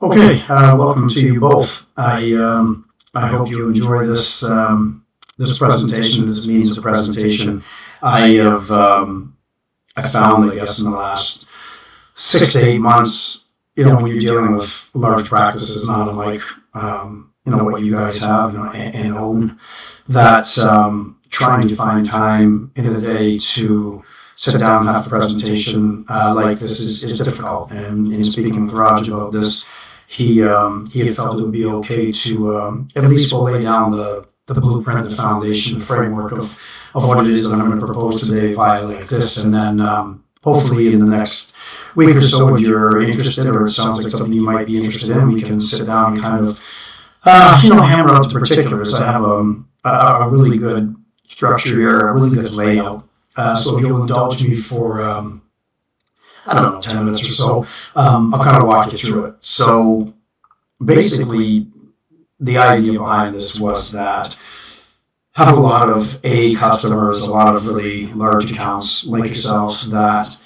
Okay, welcome to you both. I hope you enjoy this presentation. This means a presentation. I found, I guess, in the last 6 to 8 months, when you're dealing with large practices, not unlike what you guys have, and own, that trying to find time in a day to sit down and have a presentation like this is difficult. And in speaking with Raj about this, he had felt it would be okay to at least lay down the blueprint, the foundation, the framework of what it is that I'm going to propose today via like this. And then hopefully in the next week or so, if you're interested or it sounds like something you might be interested in, we can sit down and kind of, hammer out the particulars. I have a really good structure here, a really good layout. So if you'll indulge me for 10 minutes or so, I'll kind of walk you through it. So basically, the idea behind this was that I have a lot of customers, a lot of really large accounts like yourself that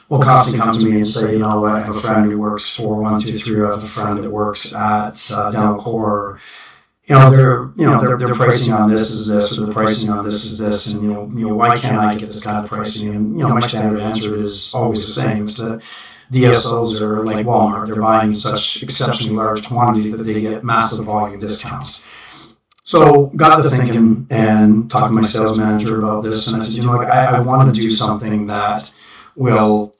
will constantly come to me and say, I have a friend who works for 123, I have a friend that works at Dental Core. Their pricing on this is this, or the pricing on this is this, and why can't I get this kind of pricing? And my standard answer is always the same. It's that DSOs are like Walmart; they're buying such exceptionally large quantity that they get massive volume discounts. So got to thinking and talking to my sales manager about this, and I said, I want to do something that will,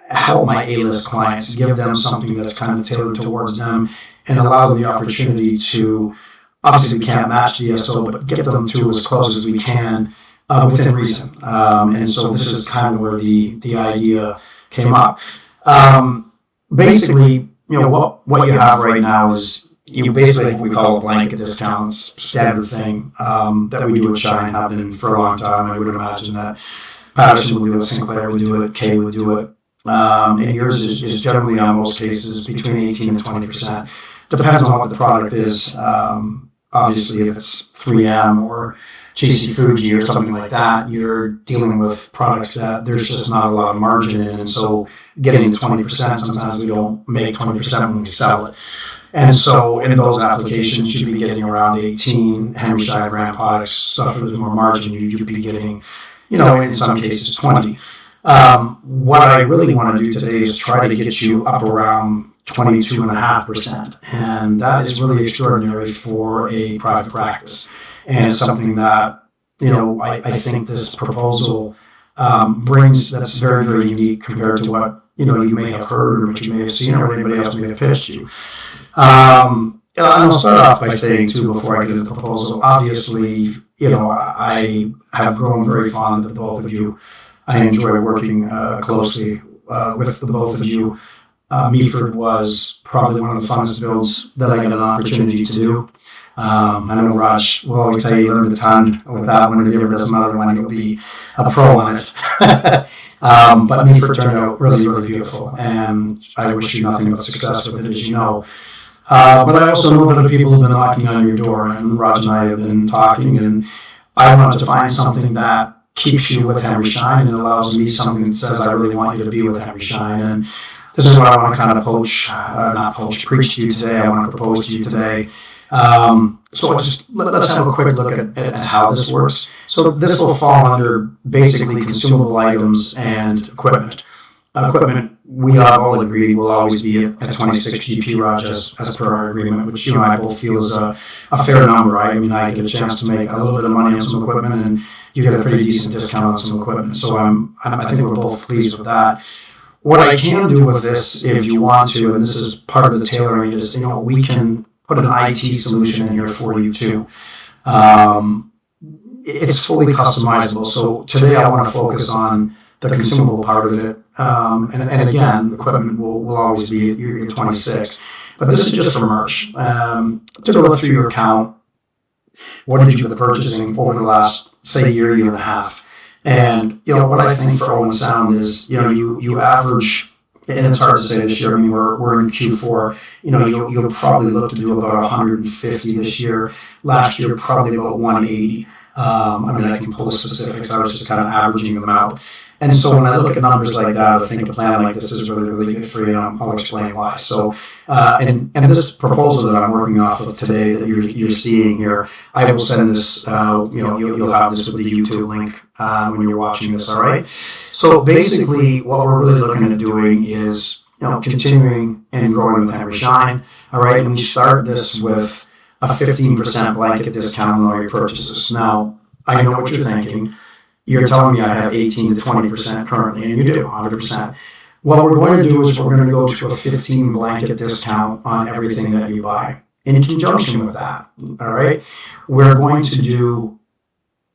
help my A-list clients, give them something that's kind of tailored towards them, and allow them the opportunity to, obviously we can't match DSO, but get them to as close as we can within reason. And so this is kind of where the idea came up. Basically, what you have right now is basically what we call a blanket discounts, standard thing that we do at Shine, have been for a long time. I would imagine that Patterson would do it, Sinclair would do it, Kay would do it. And yours is generally, on most cases, between 18 and 20%. Depends on what the product is. Obviously, if it's 3M or GC Fuji or something like that, you're dealing with products that there's just not a lot of margin in. And so getting to 20%, sometimes we don't make 20% when we sell it. And so in those applications, you'd be getting around 18. Henry Schein brand products, stuff where there's more margin, you'd be getting, in some cases, 20. What I really want to do today is try to get you up around 22.5%. And that is really extraordinary for a private practice. And it's something that, I think this proposal brings that's very, very unique compared to what, you may have heard or what you may have seen or what anybody else may have pitched you. And I'll start off by saying, too, before I get into the proposal, obviously, I have grown very fond of the both of you. I enjoy working closely with the both of you. Meaford was probably one of the funnest builds that I got an opportunity to do. I know Raj will always tell you learned a ton with that one. If he ever does another one, he'll be a pro on it. But Meaford turned out really, really beautiful, and I wish you nothing but success with it, as you know. But I also know that other people have been knocking on your door, and Raj and I have been talking, and I wanted to find something that keeps you with Henry Schein and allows me something that says I really want you to be with Henry Schein. And this is what I want to kind of preach to you today. I want to propose to you today. So let's have a quick look at how this works. So this will fall under basically consumable items and equipment. Equipment, we have all agreed, will always be at 26 GP, Raj, as per our agreement, which you and I both feel is a fair number, right? I mean, I get a chance to make a little bit of money on some equipment, and you get a pretty decent discount on some equipment. So I think we're both pleased with that. What I can do with this, if you want to, and this is part of the tailoring, is we can put an IT solution in here for you too. It's fully customizable. So today I want to focus on the consumable part of it. And again, equipment will always be at your 26. But this is just for merch. To go through your account, what did you do purchasing over the last, say, year and a half? And, what I think for Owen Sound is, you average, and it's hard to say this year, I mean, we're in Q4, you'll probably look to do about 150 this year. Last year, probably about 180. I can pull the specifics. I was just kind of averaging them out. And so when I look at numbers like that, I think a plan like this is really, really good for you, and I'll explain why. So, and this proposal that I'm working off of today that you're seeing here, I will send this, you'll have this with the YouTube link when you're watching this, all right? So basically what we're really looking at doing is, continuing and growing with Henry Schein, all right? And we start this with a 15% blanket discount on all your purchases. Now, I know what you're thinking. You're telling me I have 18 to 20% currently, and you do, 100%. What we're going to do is we're going to go to a 15 blanket discount on everything that you buy. In conjunction with that, all right, we're going to do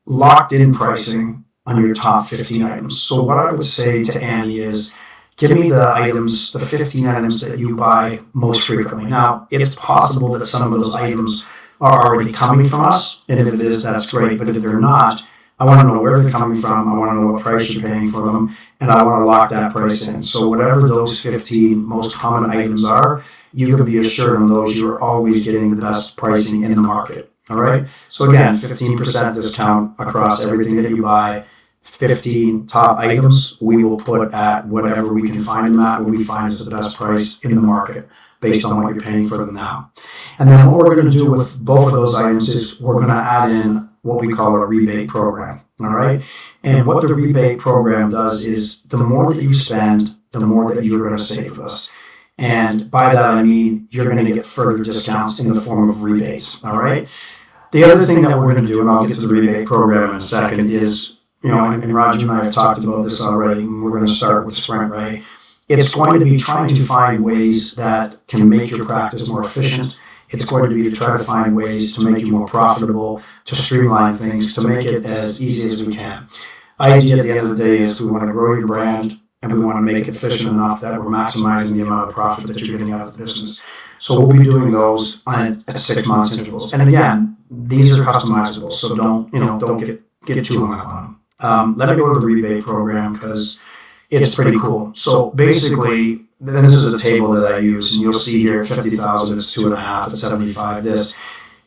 locked in pricing on your top 15 items. So what I would say to Annie is, give me the items, the 15 items that you buy most frequently. Now, it's possible that some of those items are already coming from us, and if it is, that's great. But if they're not, I want to know where they're coming from. I want to know what price you're paying for them, and I want to lock that price in. So whatever those 15 most common items are, you can be assured on those you're always getting the best pricing in the market. All right? So again, 15% discount across everything that you buy. 15 top items we will put at whatever we can find them at, what we find is the best price in the market based on what you're paying for them now. And then what we're going to do with both of those items is we're going to add in what we call a rebate program, all right? And what the rebate program does is the more that you spend, the more that you're going to save with us. And by that, I mean you're going to get further discounts in the form of rebates, all right? The other thing that we're going to do, and I'll get to the rebate program in a second, is, and Roger and I have talked about this already, and we're going to start with Sprint Ray. It's going to be trying to find ways that can make your practice more efficient. It's going to be to try to find ways to make you more profitable, to streamline things, to make it as easy as we can. Idea at the end of the day is we want to grow your brand, and we want to make it efficient enough that we're maximizing the amount of profit that you're getting out of the business. So we'll be doing those at 6 months intervals. And again, these are customizable, so don't get too hung up on them. Let me go to the rebate program because it's pretty cool. So basically, then this is a table that I use, and you'll see here at 50,000, it's 2.5, at 75, this.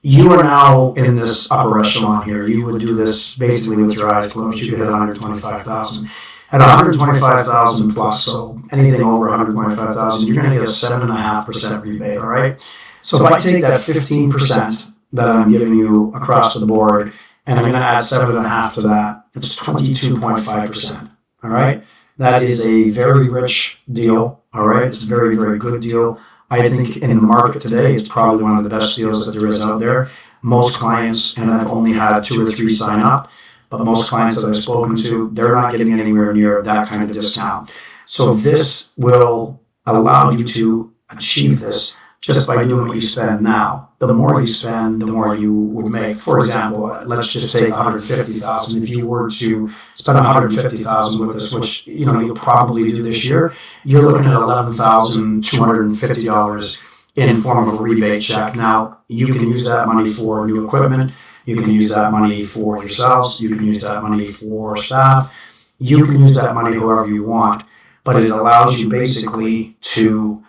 You are now in this upper echelon here. You would do this basically with your eyes closed. You could hit 125,000. At 125,000 plus, so anything over 125,000, you're going to get a 7.5% rebate, all right? So if I take that 15% that I'm giving you across the board, and I'm going to add 7.5 to that, it's 22.5%, all right? That is a very rich deal, all right? It's a very, very good deal. I think in the market today, it's probably one of the best deals that there is out there. Most clients, and I've only had 2 or 3 sign up, but most clients that I've spoken to, they're not getting anywhere near that kind of discount. So this will allow you to achieve this just by doing what you spend now. The more you spend, the more you would make. For example, let's just take 150,000. If you were to spend 150,000 with this, which you'll probably do this year, you're looking at $11,250 in form of a rebate check. Now, you can use that money for new equipment. You can use that money for yourselves. You can use that money for staff. You can use that money however you want, but it allows you basically to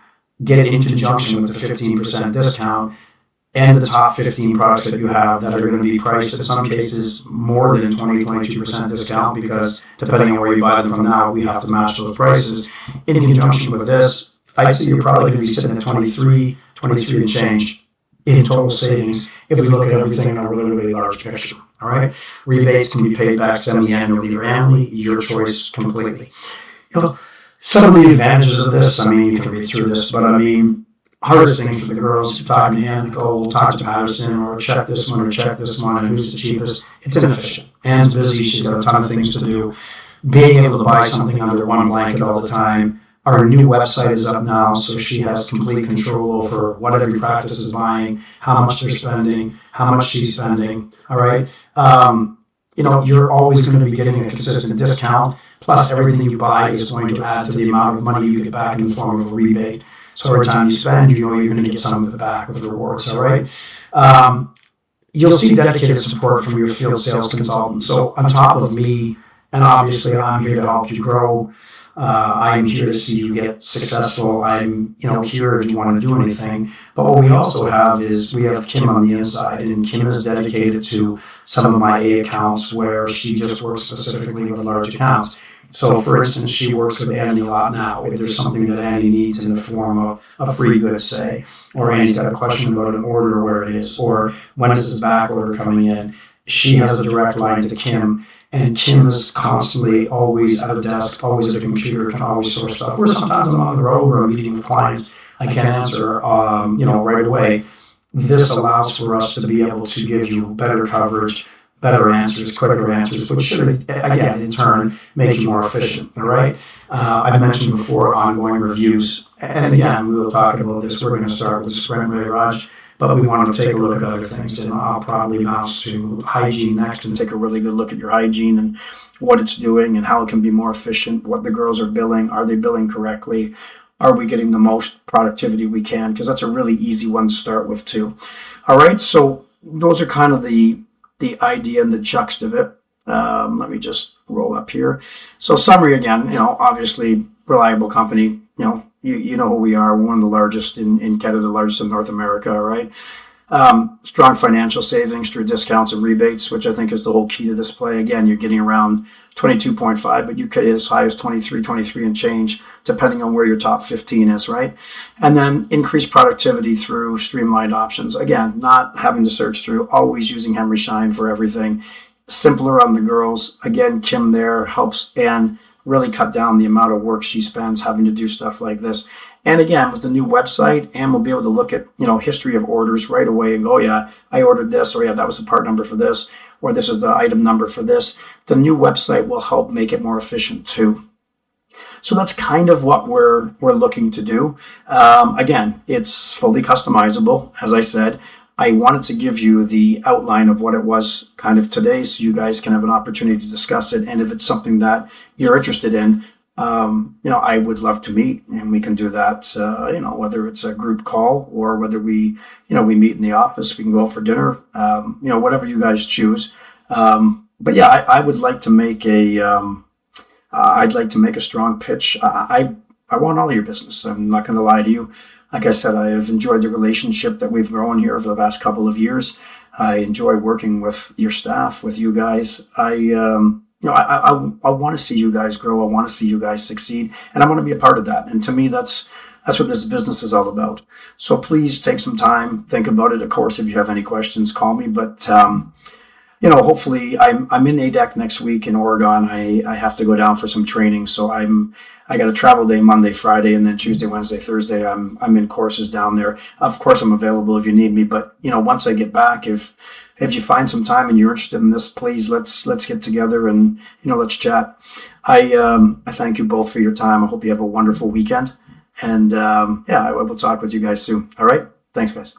get it in conjunction with the 15% discount and the top 15 products that you have that are going to be priced in some cases more than 22% discount, because depending on where you buy them from now, we have to match those prices. In conjunction with this, I'd say you're probably going to be sitting at 23 and change in total savings if we look at everything in a really, really large picture. All right? Rebates can be paid back semi-annually or annually, your choice completely. Some of the advantages of this, you can read through this, but hardest thing for the girls to talk to Ann, we'll talk to Patterson, or check this one, and who's the cheapest. It's inefficient. Ann's busy, she's got a ton of things to do. Being able to buy something under one blanket all the time. Our new website is up now, so she has complete control over what every practice is buying, how much they're spending, how much she's spending, all right? You're always going to be getting a consistent discount, plus everything you buy is going to add to the amount of money you get back in the form of a rebate. So every time you spend, you're going to get some of it back with rewards, all right? You'll see dedicated support from your field sales consultant. So on top of me, and obviously I'm here to help you grow, I'm here to see you get successful. I'm here if you want to do anything. But what we also have is we have Kim on the inside, and Kim is dedicated to some of my A accounts where she just works specifically with large accounts. So, for instance, she works with Annie a lot now. If there's something that Annie needs in the form of a free good, say, or Annie's got a question about an order, where it is, or when is this back order coming in, she has a direct line to Kim. And Kim is constantly always at a desk, always at a computer, can always source stuff. Or sometimes I'm on the road or I'm meeting with clients, I can't answer, right away. This allows for us to be able to give you better coverage, better answers, quicker answers, which should, again, in turn, make you more efficient, all right? I've mentioned before ongoing reviews, and again, we will talk about this. We're going to start with the sprint garage, but we want to take a look at other things, and I'll probably bounce to hygiene next and take a really good look at your hygiene and what it's doing and how it can be more efficient, what the girls are billing, are they billing correctly, are we getting the most productivity we can, because that's a really easy one to start with too. All right, so those are kind of the idea and the gist of it. Let me just roll up here. So summary again, obviously reliable company, you know who we are. We're one of the largest in Canada, largest in North America, right? Strong financial savings through discounts and rebates, which I think is the whole key to this play. Again, you're getting around 22.5, but you could as high as 23 and change, depending on where your top 15 is, right? And then increased productivity through streamlined options. Again, not having to search through, always using Henry Schein for everything. Simpler on the girls. Again, Kim there helps Anne really cut down the amount of work she spends having to do stuff like this. And again, with the new website, Anne will be able to look at, history of orders right away and go, yeah, I ordered this, or yeah, that was the part number for this, or this is the item number for this. The new website will help make it more efficient too. So that's kind of what we're looking to do. Again, it's fully customizable. As I said, I wanted to give you the outline of what it was kind of today, so you guys can have an opportunity to discuss it. And if it's something that you're interested in, I would love to meet, and we can do that, whether it's a group call or whether we meet in the office, we can go out for dinner, whatever you guys choose. But yeah, I would like to make I'd like to make a strong pitch. I want all of your business. I'm not going to lie to you. Like I said, I have enjoyed the relationship that we've grown here over the past couple of years. I enjoy working with your staff, with you guys. I want to see you guys grow. I want to see you guys succeed, and I want to be a part of that. And to me, that's what this business is all about. So please take some time, think about it. Of course, if you have any questions, call me. But hopefully, I'm in ADEC next week in Oregon. I have to go down for some training, so I got a travel day Monday, Friday, and then Tuesday, Wednesday, Thursday. I'm in courses down there. Of course, I'm available if you need me. But once I get back, if you find some time and you're interested in this, please let's get together and let's chat. I thank you both for your time. I hope you have a wonderful weekend, and I will talk with you guys soon. All right, thanks, guys.